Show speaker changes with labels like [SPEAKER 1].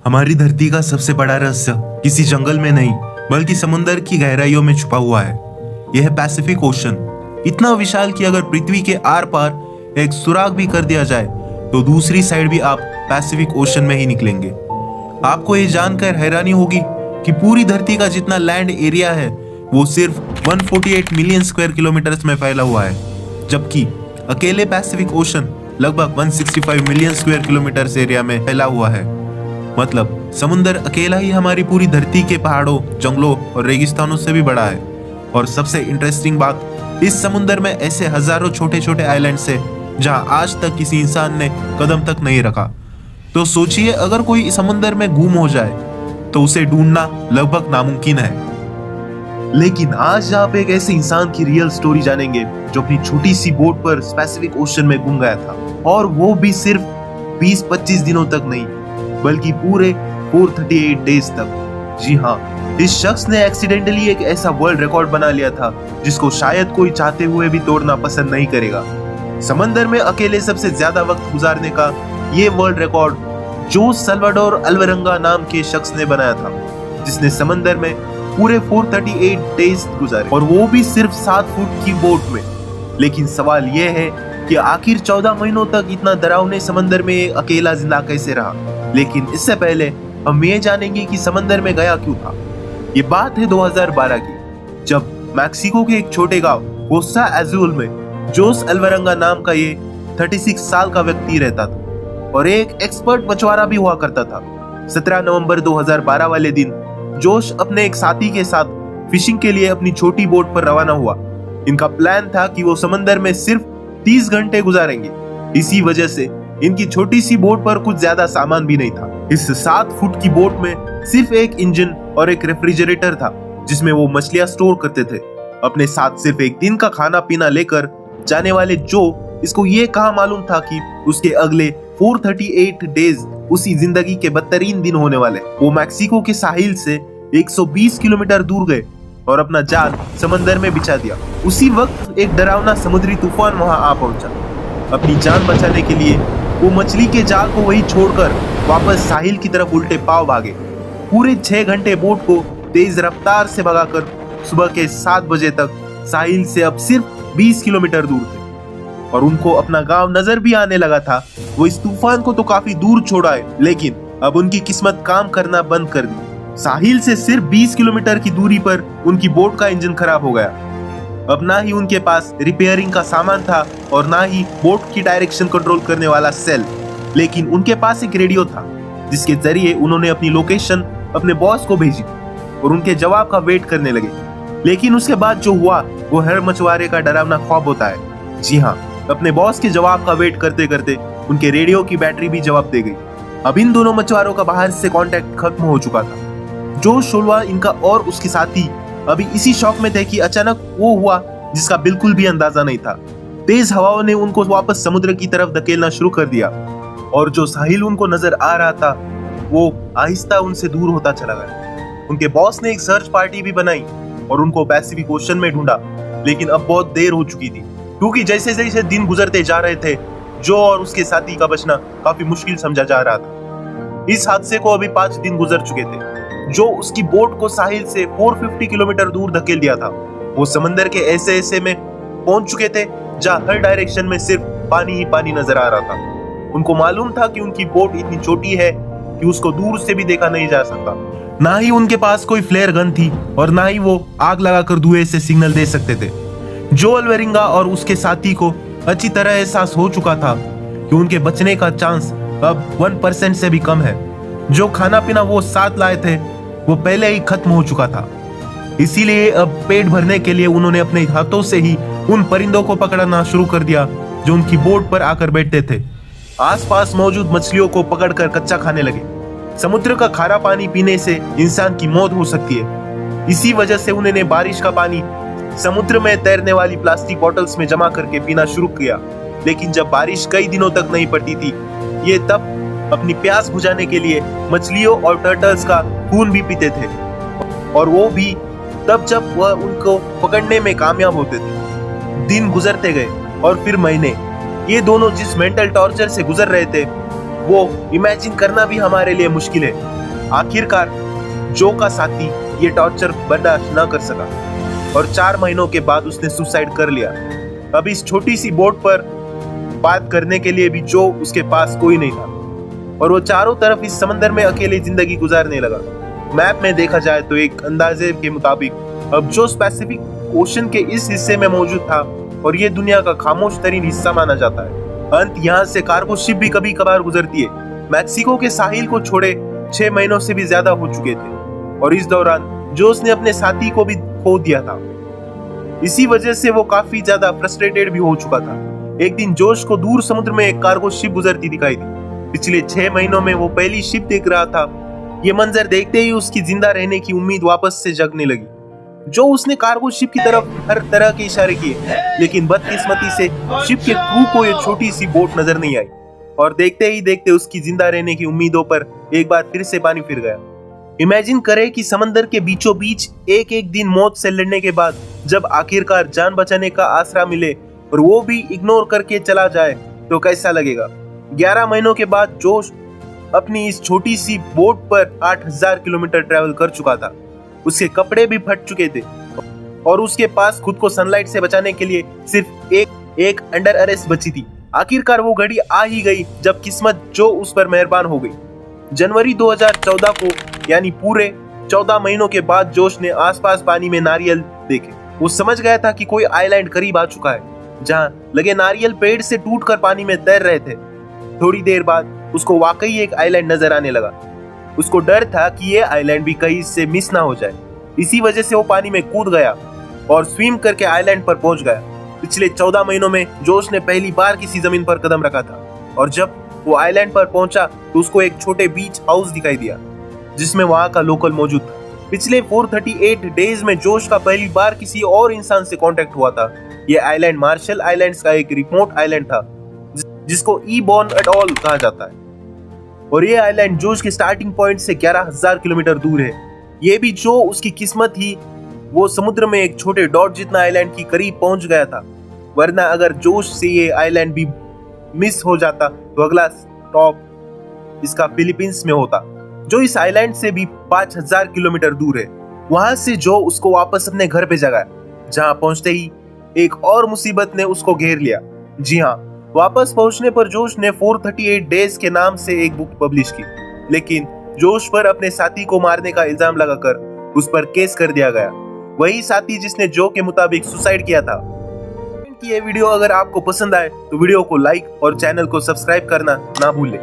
[SPEAKER 1] हमारी धरती का सबसे बड़ा रहस्य किसी जंगल में नहीं बल्कि समुद्र की गहराइयों में छुपा हुआ है। यह है पैसिफिक ओशन, इतना विशाल कि अगर पृथ्वी के आर पार एक सुराग भी कर दिया जाए तो दूसरी साइड भी आप पैसिफिक ओशन में ही निकलेंगे। आपको ये जानकर हैरानी होगी कि पूरी धरती का जितना लैंड एरिया है वो सिर्फ 148 मिलियन स्क्वायर किलोमीटर में फैला हुआ है, जबकि अकेले पैसिफिक ओशन लगभग 165 मिलियन स्क्वायर किलोमीटर एरिया में फैला हुआ है। मतलब समुंदर अकेला ही हमारी पूरी धरती के पहाड़ों, जंगलों और रेगिस्तानों से भी बड़ा है। और सबसे इंटरेस्टिंग बात, इस समुंदर में ऐसे हजारों छोटे छोटे आइलैंड्स हैं जहां आज तक किसी इंसान ने कदम तक नहीं रखा। तो सोचिए, अगर कोई समुंदर में गुम हो जाए तो उसे ढूंढना लगभग नामुमकिन है। लेकिन आज आप एक ऐसे इंसान की रियल स्टोरी जानेंगे जो अपनी छोटी सी बोट पर पैसिफिक ओशन में गुम गया था, और वो भी सिर्फ 20-25 दिनों तक नहीं बल्कि पूरे 438 डेज तक। जी हाँ, इस शख्स ने एक्सीडेंटली एक ऐसा वर्ल्ड रिकॉर्ड बना लिया था जिसको शायद कोई चाहते हुए भी तोड़ना पसंद नहीं करेगा। समंदर में अकेले सबसे ज्यादा वक्त गुजारने का ये वर्ल्ड रिकॉर्ड जोस साल्वाडोर अल्वारेंगा नाम के शख्स ने बनाया था, जिसने समंदर में पूरे 438 डेज गुजारे, और वो भी सिर्फ 7 फुट की बोट में। लेकिन सवाल ये है कि आखिर 14 महीनों तक इतना डरावने समंदर में अकेला जिंदा कैसे रहा। लेकिन इससे पहले हम ये जानेंगे कि समंदर में गया क्यों था। ये बात है 2012 की, जब मैक्सिको के एक छोटे गांव कोस्टा एजुल में जोस अल्वारेंगा नाम का ये 36 साल का व्यक्ति रहता था और एक एक्सपर्ट मछुआरा भी हुआ करता था। 17 नवंबर 2012 वाले दिन जोश अपने एक साथी के साथ फिशिंग के लिए अपनी छोटी बोट पर रवाना हुआ। इनका प्लान था कि वो समंदर में सिर्फ 30 घंटे गुजारेंगे। इसी वजह से इनकी छोटी सी बोट पर कुछ ज्यादा सामान भी नहीं था। इस 7 फुट की बोट में सिर्फ एक इंजन और एक रेफ्रिजरेटर था जिसमें वो मछलियां स्टोर करते थे। अपने साथ सिर्फ एक दिन का खाना पीना लेकर जाने वाले जो इसको ये कहा मालूम था कि उसके अगले 438 डेज उसी जिंदगी के बदतरीन दिन होने वाले। वो मैक्सिको के साहिल से 120 किलोमीटर दूर गए और अपना जाल समंदर में बिछा दिया। उसी वक्त एक डरावना समुद्री तूफान वहां आ पहुंचा। अपनी जान बचाने के लिए वो मछली के जाल को वहीं छोड़कर वापस साहिल की तरफ उल्टे पांव भागे। पूरे 6 घंटे बोट को तेज रफ्तार से भगाकर सुबह के 7 बजे तक साहिल से अब सिर्फ 20 किलोमीटर दूर थे, और उनको अपना गांव नजर भी आने लगा था। वो इस तूफान को तो काफी दूर छोड़ा है, लेकिन अब उनकी किस्मत काम करना बंद कर दी। साहिल से सिर्फ 20 किलोमीटर की दूरी पर उनकी बोट का इंजन खराब हो गया। अब ना ही उनके पास रिपेयरिंग का सामान था और ना ही बोट की डायरेक्शन कंट्रोल करने वाला सेल, लेकिन उनके पास एक रेडियो था जिसके जरिए उन्होंने अपनी लोकेशन अपने बॉस को भेजी और उनके जवाब का वेट करने लगे। लेकिन उसके बाद जो हुआ वो हर मछुआरे का डरावना ख्वाब होता है। जी हाँ, अपने बॉस के जवाब का वेट करते करते उनके रेडियो की बैटरी भी जवाब दे गई। अब इन दोनों मछुआरों का बाहर से कांटेक्ट खत्म हो चुका था। जो शोलवा इनका और उसके साथी अभी इसी शौक में थे कि अचानक वो हुआ जिसका बिल्कुल भी अंदाजा नहीं था। तेज हवाओं ने उनको वापस समुद्र की तरफ धकेलना शुरू कर दिया, और जो साहिल उनको नजर आ रहा था वो आहिस्ता उनसे दूर होता चला गया। उनके बॉस ने एक सर्च पार्टी भी बनाई और उनको पैसिफिक ओशन में ढूंढा, लेकिन अब बहुत देर हो चुकी थी, क्योंकि जैसे जैसे दिन गुजरते जा रहे थे जो और उसके साथी का बचना काफी मुश्किल समझा जा रहा था। इस हादसे को अभी 5 दिन गुजर चुके थे। जो उसकी बोट को साहिल से 450 किलोमीटर दूर धकेल दिया था, वो समंदर के ऐसे ऐसे में पहुंच चुके थे जहां हर डायरेक्शन में सिर्फ पानी ही पानी नजर आ रहा था। उनको मालूम था कि उनकी बोट इतनी छोटी है कि उसको दूर से भी देखा नहीं जा सकता। ना ही उनके पास कोई फ्लेयर गन थी और ना ही वो आग लगाकर धुएं से सिग्नल दे सकते थे। जो अल्वारेंगा और उसके साथी को अच्छी तरह एहसास हो चुका था कि उनके बचने का चांस अब 1% से भी कम है। जो खाना पीना वो साथ लाए थे वो पहले ही खत्म हो चुका था। इसीलिए अब पेट भरने के लिए उन्होंने अपने हाथों से ही उन परिंदों को पकड़ना शुरू कर दिया जो उनकी बोट पर आकर बैठते थे। आसपास मौजूद मछलियों को पकड़कर कच्चा खाने लगे। समुद्र का खारा पानी पीने से इंसान की मौत हो सकती है। इसी वजह से उन्होंने बारिश का पानी समुद्र में तैरने वाली प्लास्टिक बॉटल्स में जमा करके पीना शुरू किया। लेकिन जब बारिश कई दिनों तक नहीं पड़ती थी, ये तब अपनी प्यास बुझाने के लिए मछलियों और टर्टल्स का खून भी पीते थे, और वो भी तब जब वह उनको पकड़ने में कामयाब होते थे। दिन गुजरते गए और फिर महीने। ये दोनों जिस मेंटल टॉर्चर से गुजर रहे थे
[SPEAKER 2] वो इमेजिन करना भी हमारे लिए मुश्किल है। आखिरकार जो का साथी ये टॉर्चर बर्दाश्त न कर सका और 4 महीनों के बाद उसने सुसाइड कर लिया। अब इस छोटी सी बोट पर बात करने के लिए भी जो उसके पास कोई नहीं था और वो चारों तरफ इस समंदर में अकेले जिंदगी गुजारने लगा। मैप में देखा जाए तो एक अंदाजे के मुताबिक अब जो पैसिफिक ओशन के इस हिस्से में मौजूद था और ये दुनिया का खामोश तरीन हिस्सा माना जाता है। अंत यहाँ से कार्गो शिप भी कभी कभार गुजरती है। मैक्सिको के साहिल को छोड़े 6 महीनों से भी ज्यादा हो चुके थे और इस दौरान जोश ने अपने साथी को भी खो दिया था। इसी वजह से वो काफी ज्यादा फ्रस्ट्रेटेड भी हो चुका था। एक दिन जोश को दूर समुद्र में एक कार्गो शिप गुजरती दिखाई दी। पिछले 6 महीनों में वो पहली शिप देख रहा था। ये मंजर देखते ही उसकी जिंदा रहने की उम्मीद वापस से जगने लगी। जो उसने कार्गो शिप की तरफ हर तरह के इशारे किए, लेकिन बदकिस्मती से शिप के क्रू को ये छोटी सी बोट नजर नहीं आई और देखते ही देखते उसकी जिंदा रहने की उम्मीदों पर एक बार फिर से पानी फिर गया। इमेजिन करें कि समंदर के बीचों बीच एक एक दिन मौत से लड़ने के बाद जब आखिरकार जान बचाने का आसरा मिले और वो भी इग्नोर करके चला जाए तो कैसा लगेगा। 11 महीनों के बाद जोश अपनी इस छोटी सी बोट पर 8000 किलोमीटर ट्रैवल कर चुका था। उसके कपड़े भी फट चुके थे और उसके पास खुद को सनलाइट से बचाने के लिए सिर्फ एक अंडर अरेस्ट बची थी। आखिरकार वो घड़ी आ ही गई जब किस्मत जो उस पर मेहरबान हो गई। जनवरी 2014 को यानी पूरे 14 महीनों के बाद जोश ने आसपास पानी में नारियल देखे। वो समझ गया था कि कोई आइलैंड करीब आ चुका है जहां लगे नारियल पेड़ से टूटकर पानी में तैर रहे थे। थोड़ी देर बाद उसको वाकई एक आइलैंड नजर आने लगा। उसको डर था कि ये आइलैंड भी कहीं से मिस ना हो जाए। इसी वजह से वो पानी में कूद गया और स्विम करके आइलैंड पर पहुंच गया। पिछले 14 महीनों में जोश ने पहली बार किसी जमीन पर कदम रखा था और जब वो आइलैंड पर पहुंचा तो उसको एक छोटे बीच हाउस दिखाई दिया जिसमें वहां का लोकल मौजूद था। पिछले 438 डेज में जोश का पहली बार किसी और इंसान से कांटेक्ट हुआ था। ये आइलैंड मार्शल आइलैंड्स का एक रिमोट आइलैंड था जिसको ईबॉर्न एटॉल कहा जाता है और ये आइलैंड जोश के स्टार्टिंग पॉइंट से 11000 किलोमीटर दूर है। ये भी जो उसकी किस्मत थी, वो समुद्र में एक छोटे डॉट जितना आइलैंड की करीब पहुंच गया था। वरना अगर जोश से ये आइलैंड भी मिस हो जाता तो अगला स्टॉप इसका फिलीपींस में होता जो इस आइलैंड से भी 5000 किलोमीटर दूर है। वहां से जो उसको वापस अपने घर पे जगाया, जहां पहुंचते ही एक और मुसीबत ने उसको घेर लिया। जी हाँ, वापस पहुंचने पर जोश ने 438 डेज के नाम से एक बुक पब्लिश की, लेकिन जोश पर अपने साथी को मारने का इल्जाम लगाकर उस पर केस कर दिया गया। वही साथी जिसने जो के मुताबिक सुसाइड किया था। ये वीडियो अगर आपको पसंद आए तो वीडियो को लाइक और चैनल को सब्सक्राइब करना ना भूलें।